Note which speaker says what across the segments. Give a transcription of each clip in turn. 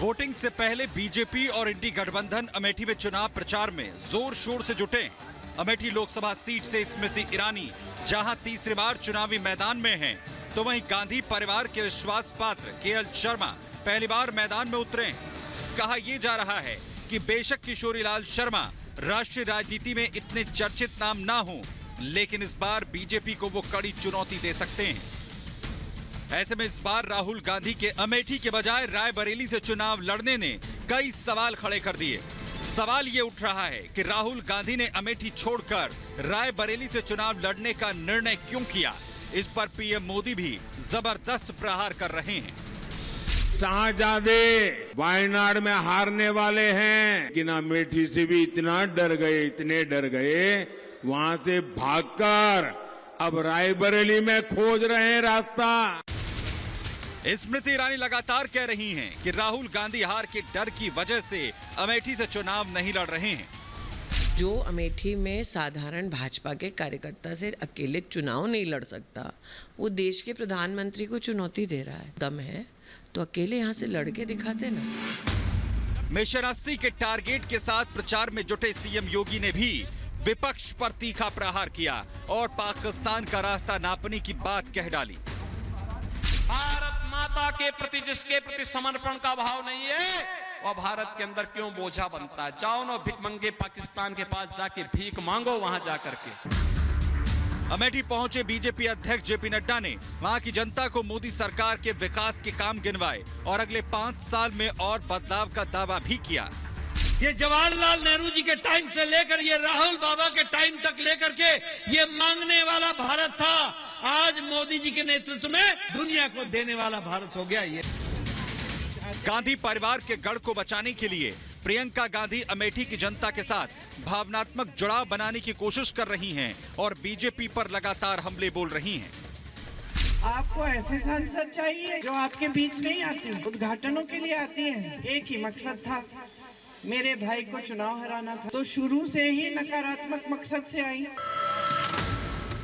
Speaker 1: Voting से पहले BJP और इंडी गठबंधन अमेठी में चुनाव प्रचार में जोर शोर से जुटे। अमेठी लोकसभा सीट से स्मृति ईरानी जहां तीसरी बार चुनावी मैदान में हैं, तो वहीं गांधी परिवार के विश्वास पात्र केएल शर्मा पहली बार मैदान में उतरे। कहा यह जा रहा है कि बेशक किशोरीलाल शर्मा राष्ट्रीय राजनीति में इतने चर्चित नाम ना हो, लेकिन इस बार बीजेपी को वो कड़ी चुनौती दे सकते हैं। ऐसे में इस बार राहुल गांधी के अमेठी के बजाय रायबरेली से चुनाव लड़ने ने कई सवाल खड़े कर दिए। सवाल ये उठ रहा है कि राहुल गांधी ने अमेठी छोड़कर रायबरेली से चुनाव लड़ने का निर्णय क्यों किया। इस पर पीएम मोदी भी जबरदस्त प्रहार कर रहे हैं।
Speaker 2: शाहजादे वायनाड में हारने वाले हैं, लेकिन अमेठी से भी इतने डर गए, वहां से भागकर अब रायबरेली में खोज रहे हैं रास्ता।
Speaker 1: स्मृति ईरानी लगातार कह रही हैं कि राहुल गांधी हार के डर की वजह से अमेठी से चुनाव नहीं लड़ रहे हैं।
Speaker 3: जो अमेठी में साधारण भाजपा के कार्यकर्ता से अकेले चुनाव नहीं लड़ सकता, वो देश के प्रधानमंत्री को चुनौती दे रहा है। दम है तो अकेले यहाँ से लड़के दिखाते ना।
Speaker 1: मिशन 80 के टारगेट के साथ प्रचार में जुटे सीएम योगी ने भी विपक्ष पर तीखा प्रहार किया और पाकिस्तान का रास्ता नापने की बात कह डाली।
Speaker 4: भारत माता के प्रति जिसके प्रति समर्पण का भाव नहीं है, वह भारत के अंदर क्यों बोझा बनता है। जाओ ना भिखमंगे पाकिस्तान के पास जाके भीख मांगो वहां जाकर के।
Speaker 1: अमेठी पहुंचे बीजेपी अध्यक्ष जेपी नड्डा ने वहां की जनता को मोदी सरकार के विकास के काम गिनवाए और अगले 5 साल में और बदलाव का दावा भी किया।
Speaker 5: ये जवाहरलाल नेहरू जी के टाइम से लेकर ये राहुल बाबा के टाइम तक लेकर के ये मांगने वाला भारत था, आज मोदी जी के नेतृत्व में दुनिया को देने वाला भारत हो गया। ये
Speaker 1: गांधी परिवार के गढ़ को बचाने के लिए प्रियंका गांधी अमेठी की जनता के साथ भावनात्मक जुड़ाव बनाने की कोशिश कर रही हैं और बीजेपी पर लगातार हमले बोल रही हैं।
Speaker 6: आपको ऐसे सांसद चाहिए जो आपके बीच नहीं आती, उद्घाटनों के लिए आती हैं। एक ही मकसद था, मेरे भाई को चुनाव हराना था, तो शुरू से ही नकारात्मक मकसद से आई।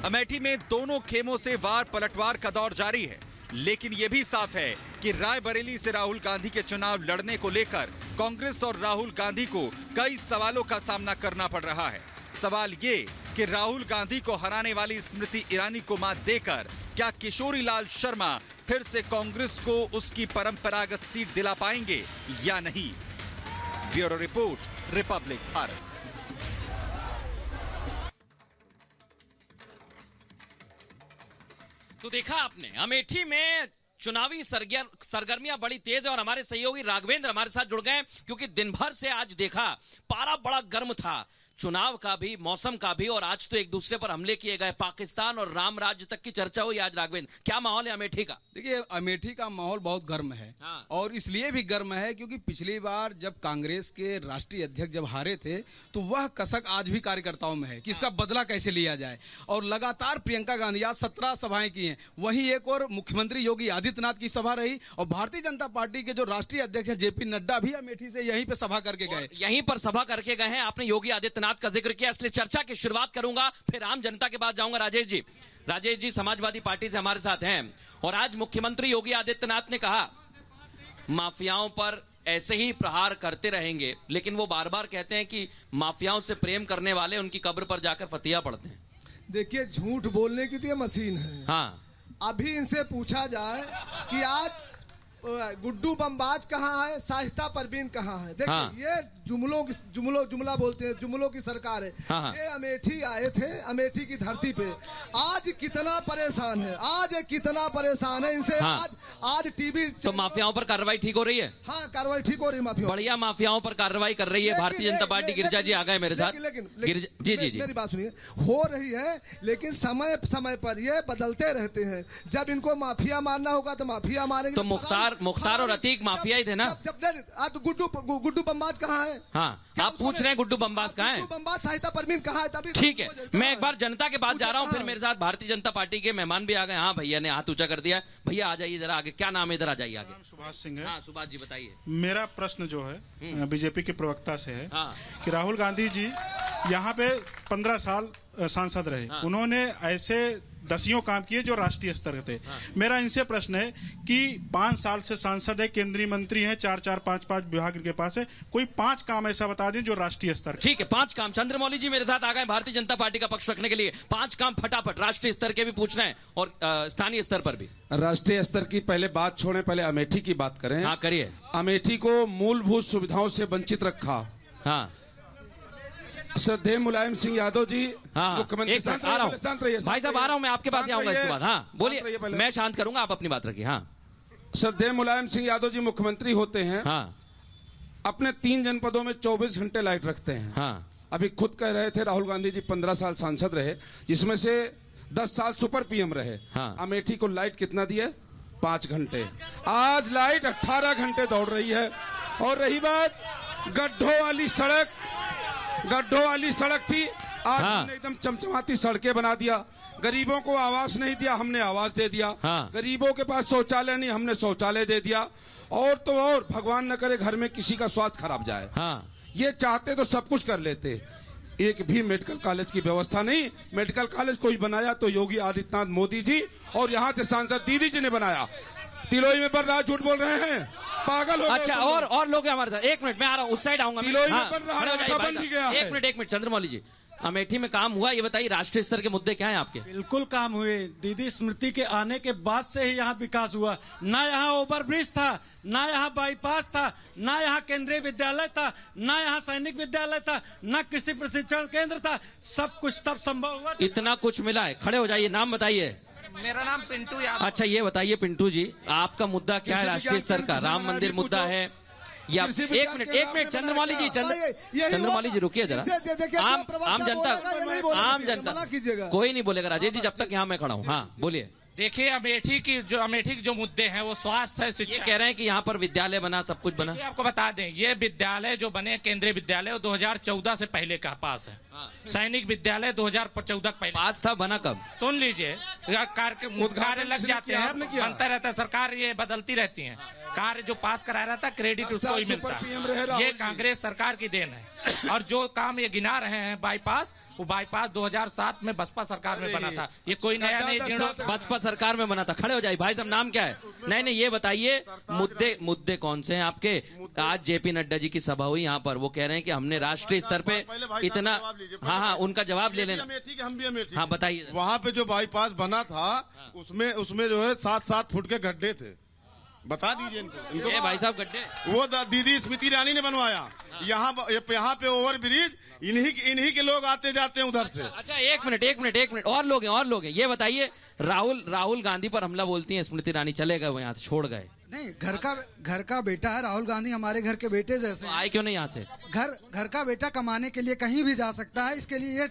Speaker 1: अमेठी में दोनों खेमों से वार पलटवार का दौर जारी है, लेकिन यह भी साफ है कि रायबरेली से राहुल गांधी के चुनाव लड़ने को लेकर कांग्रेस और राहुल गांधी को कई सवालों का सामना करना पड़ रहा है। सवाल ये कि राहुल गांधी को हराने वाली स्मृति ईरानी को मात देकर क्या किशोरीलाल शर्मा फिर से कांग्रेस को उसकी परंपरागत सीट दिला पाएंगे या नहीं। Bureau report, Republic Bharat.
Speaker 7: तो देखा आपने, अमेठी में चुनावी सरगर्मियां बड़ी तेज है और हमारे सहयोगी राघवेंद्र हमारे साथ जुड़ गए, क्योंकि दिन भर से आज देखा पारा बड़ा गर्म था, चुनाव का भी, मौसम का भी, और आज तो एक दूसरे पर हमले किए गए। पाकिस्तान और राम राज्य तक की चर्चा हुई आज। राघवेंद्र, क्या माहौल है अमेठी का?
Speaker 8: देखिए, अमेठी का माहौल बहुत गर्म है।
Speaker 7: हाँ।
Speaker 8: और इसलिए भी गर्म है क्योंकि पिछली बार जब कांग्रेस के राष्ट्रीय अध्यक्ष जब हारे थे तो वह कसक आज भी कार्यकर्ताओं में है कि इसका बदला कैसे लिया जाए। और लगातार प्रियंका गांधी आज 17 सभाएं की हैं, वहीं एक और मुख्यमंत्री योगी आदित्यनाथ की सभा रही, और भारतीय जनता पार्टी के जो राष्ट्रीय अध्यक्ष है जेपी नड्डा भी अमेठी से यहीं पे सभा करके गए।
Speaker 7: यहीं पर सभा करके गए हैं। आपने योगी आदित्यनाथ का जिक्र किया, इसलिए चर्चा की शुरुआत करूंगा, फिर आम जनता के पास जाऊंगा। राजेश जी समाजवादी पार्टी से हमारे साथ हैं, और आज मुख्यमंत्री योगी आदित्यनाथ ने कहा माफियाओं पर ऐसे ही प्रहार करते रहेंगे, लेकिन वो बार बार कहते हैं कि माफियाओं से प्रेम करने वाले उनकी कब्र पर जाकर फतिया पढ़ते हैं।
Speaker 9: देखिए, झूठ बोलने की तो ये मशीन है।
Speaker 7: हाँ,
Speaker 9: अभी इनसे पूछा जाए कि आज गुड्डू बमबाज कहाँ है, शाइस्ता परवीन कहाँ है। देखिए,
Speaker 7: हाँ।
Speaker 9: ये जुमला बोलते हैं, जुमलों की सरकार है।
Speaker 7: हाँ।
Speaker 9: ये अमेठी आए थे, अमेठी की धरती पे आज कितना परेशान है, आज कितना परेशान है इनसे।
Speaker 7: हाँ।
Speaker 9: आज टीवी
Speaker 7: तो माफियाओं पर कार्रवाई ठीक हो रही है?
Speaker 9: हाँ, कार्रवाई ठीक हो रही है। माफिया
Speaker 7: बढ़िया, माफियाओं पर कार्रवाई कर रही है भारतीय जनता पार्टी। गिरिजा जी आ गए मेरे साथ। जी,
Speaker 9: मेरी बात सुनिए, हो रही है, लेकिन समय समय पर ये बदलते रहते हैं। जब इनको माफिया मारना होगा तो माफिया मारेंगे।
Speaker 7: तो मुख्तार और अतीक माफिया ही थे ना?
Speaker 9: गुड्डू बमबाज कहाँ है?
Speaker 7: हाँ, आप पूछ रहे हैं गुड्डू बमबाज कहाँ है?
Speaker 9: गुड्डू बमबाज, शाइस्ता परवीन कहाँ है? तभी
Speaker 7: ठीक है, मैं एक बार जनता के पास जा रहा हूँ, फिर मेरे साथ भारतीय जनता पार्टी के मेहमान भी आ गए। हाँ, भैया ने हाथ ऊंचा कर दिया। भैया आ जाइए जरा आगे। क्या नाम है? इधर आ जाइए आगे।
Speaker 10: सुभाष सिंह है।
Speaker 7: हाँ, सुभाष जी बताइए।
Speaker 10: मेरा प्रश्न जो है बीजेपी के प्रवक्ता से है कि राहुल गांधी जी यहाँ पे 15 साल सांसद रहे। उन्होंने ऐसे दसियों काम किए जो राष्ट्रीय स्तर के थे। मेरा इनसे प्रश्न है कि 5 साल से सांसद है, केंद्रीय मंत्री हैं, 4-4, 5-5 विभाग इनके पास है, कोई 5 काम ऐसा बता दें जो राष्ट्रीय स्तर।
Speaker 7: ठीक है, 5 काम। चंद्रमौली जी मेरे साथ आ गए भारतीय जनता पार्टी का पक्ष रखने के लिए। 5 काम फटाफट, राष्ट्रीय स्तर के भी पूछना है और स्थानीय स्तर पर भी।
Speaker 11: राष्ट्रीय स्तर की पहले बात छोड़ें, पहले अमेठी की बात करें।
Speaker 7: हाँ करिए।
Speaker 11: अमेठी को मूलभूत सुविधाओं से वंचित रखा।
Speaker 7: हाँ,
Speaker 11: श्रद्धेय मुलायम सिंह यादव जी मुख्यमंत्री।
Speaker 7: भाई साहब आ रहा हूं, मैं आपके पास ही आऊंगा इसके बाद। हाँ बोलिए, मैं शांत करूंगा, आप अपनी बात रखिए। हाँ,
Speaker 11: श्रद्धेय मुलायम सिंह यादव जी मुख्यमंत्री होते हैं।
Speaker 7: हाँ,
Speaker 11: अपने 3 जनपदों में 24 घंटे लाइट रखते हैं।
Speaker 7: हाँ,
Speaker 11: अभी खुद कह रहे थे राहुल गांधी जी 15 साल सांसद रहे, जिसमें से 10 साल सुपर पीएम रहे।
Speaker 7: हाँ।
Speaker 11: अमेठी को लाइट कितना दिए? 5 घंटे। आज लाइट 18 घंटे दौड़ रही है। और रही बात गड्ढों वाली सड़क थी, आज हमने एकदम चमचमाती सड़कें बना दिया। गरीबों को आवास नहीं दिया, हमने आवास दे दिया। गरीबों के पास शौचालय नहीं, हमने शौचालय दे दिया। और तो और भगवान न करे घर में किसी का स्वास्थ्य खराब जाए। ये चाहते तो सब कुछ कर लेते। एक भी मेडिकल कॉलेज की व्यवस्था नहीं। मेडिकल कॉलेज कोई बनाया तो योगी आदित्यनाथ मोदी जी और यहाँ से सांसद दीदी जी ने बनाया। तिलोई में बर्राज झूठ बोल रहे हैं, पागल हो गए।
Speaker 7: अच्छा, और लोग हैं हमारे साथ। 1 मिनट, मैं आ रहा हूँ, उस साइड आऊंगा।
Speaker 11: तिलोई में बन रहा है, बन भी गया है।
Speaker 7: 1 मिनट, चंद्रमौली जी, अमेठी में काम हुआ, ये बताइए राष्ट्रीय स्तर के मुद्दे क्या हैं आपके?
Speaker 5: बिल्कुल काम हुए। दीदी स्मृति के आने के बाद से ही यहाँ विकास हुआ। ना यहाँ ओवरब्रिज था, ना यहाँ बाईपास था, ना यहाँ केंद्रीय विद्यालय था, ना यहाँ सैनिक विद्यालय था, ना कृषि प्रशिक्षण केंद्र था। सब कुछ तब संभव हुआ।
Speaker 7: इतना कुछ मिला है। खड़े हो जाइए, नाम बताइए।
Speaker 12: मेरा नाम पिंटू यादव।
Speaker 7: अच्छा, ये बताइए पिंटू जी, आपका मुद्दा क्या है राष्ट्रीय स्तर का? राम मंदिर मुद्दा है या? 1 मिनट, चंद्रमौली जी रुकिए जरा। आम जनता कोई नहीं बोलेगा राजेश जी जब तक यहाँ मैं खड़ा हूँ। हाँ बोलिए।
Speaker 12: देखिए, अमेठी के जो मुद्दे हैं वो स्वास्थ्य है, शिक्षा।
Speaker 7: कह रहे हैं कि यहाँ पर विद्यालय बना, सब कुछ बना।
Speaker 12: आपको बता दें, ये विद्यालय जो बने केंद्रीय विद्यालय वो 2014 से पहले का पास है। सैनिक विद्यालय 2014 पहले
Speaker 7: पास था, बना कब?
Speaker 12: सुन लीजिए, कार्य लग जाते हैं, बनता रहता है, सरकार ये बदलती रहती है। कार्य जो पास करा रहा था क्रेडिट उसको ही मिलता है। ये कांग्रेस सरकार की देन है। और जो काम ये गिना रहे हैं बाईपास, वो बाईपास 2007 में बसपा सरकार में बना था। ये कोई नया नहीं,
Speaker 7: बसपा सरकार में बना था। खड़े हो जाइए भाई साहब, नाम क्या है? नहीं, ये बताइए मुद्दे कौन से हैं आपके? आज जेपी नड्डा जी की सभा हुई यहाँ पर, वो कह रहे हैं कि हमने राष्ट्रीय स्तर पे इतना। हाँ, उनका जवाब ले लेना।
Speaker 13: हम भी अमेठी।
Speaker 7: हाँ बताइए।
Speaker 13: वहाँ पे जो बाईपास बना था उसमें जो है 7-7 फुट के गड्ढे थे। बता दीजिए इनको।
Speaker 7: भाई साहब, गड्ढे वो
Speaker 13: दीदी स्मृति ईरानी ने बनवाया। यहाँ पे ओवर ब्रिज इन्हीं के लोग आते जाते हैं उधर से।
Speaker 7: अच्छा, एक मिनट, और लोग हैं। ये बताइए, राहुल गांधी पर हमला बोलती हैं स्मृति ईरानी, चले गए वो यहाँ से, छोड़ गए।
Speaker 14: नहीं, घर का बेटा है राहुल गांधी, हमारे घर के बेटे जैसे।
Speaker 7: आए क्यों नहीं यहाँ से?
Speaker 14: घर का बेटा कमाने के लिए कहीं भी जा सकता है, इसके लिए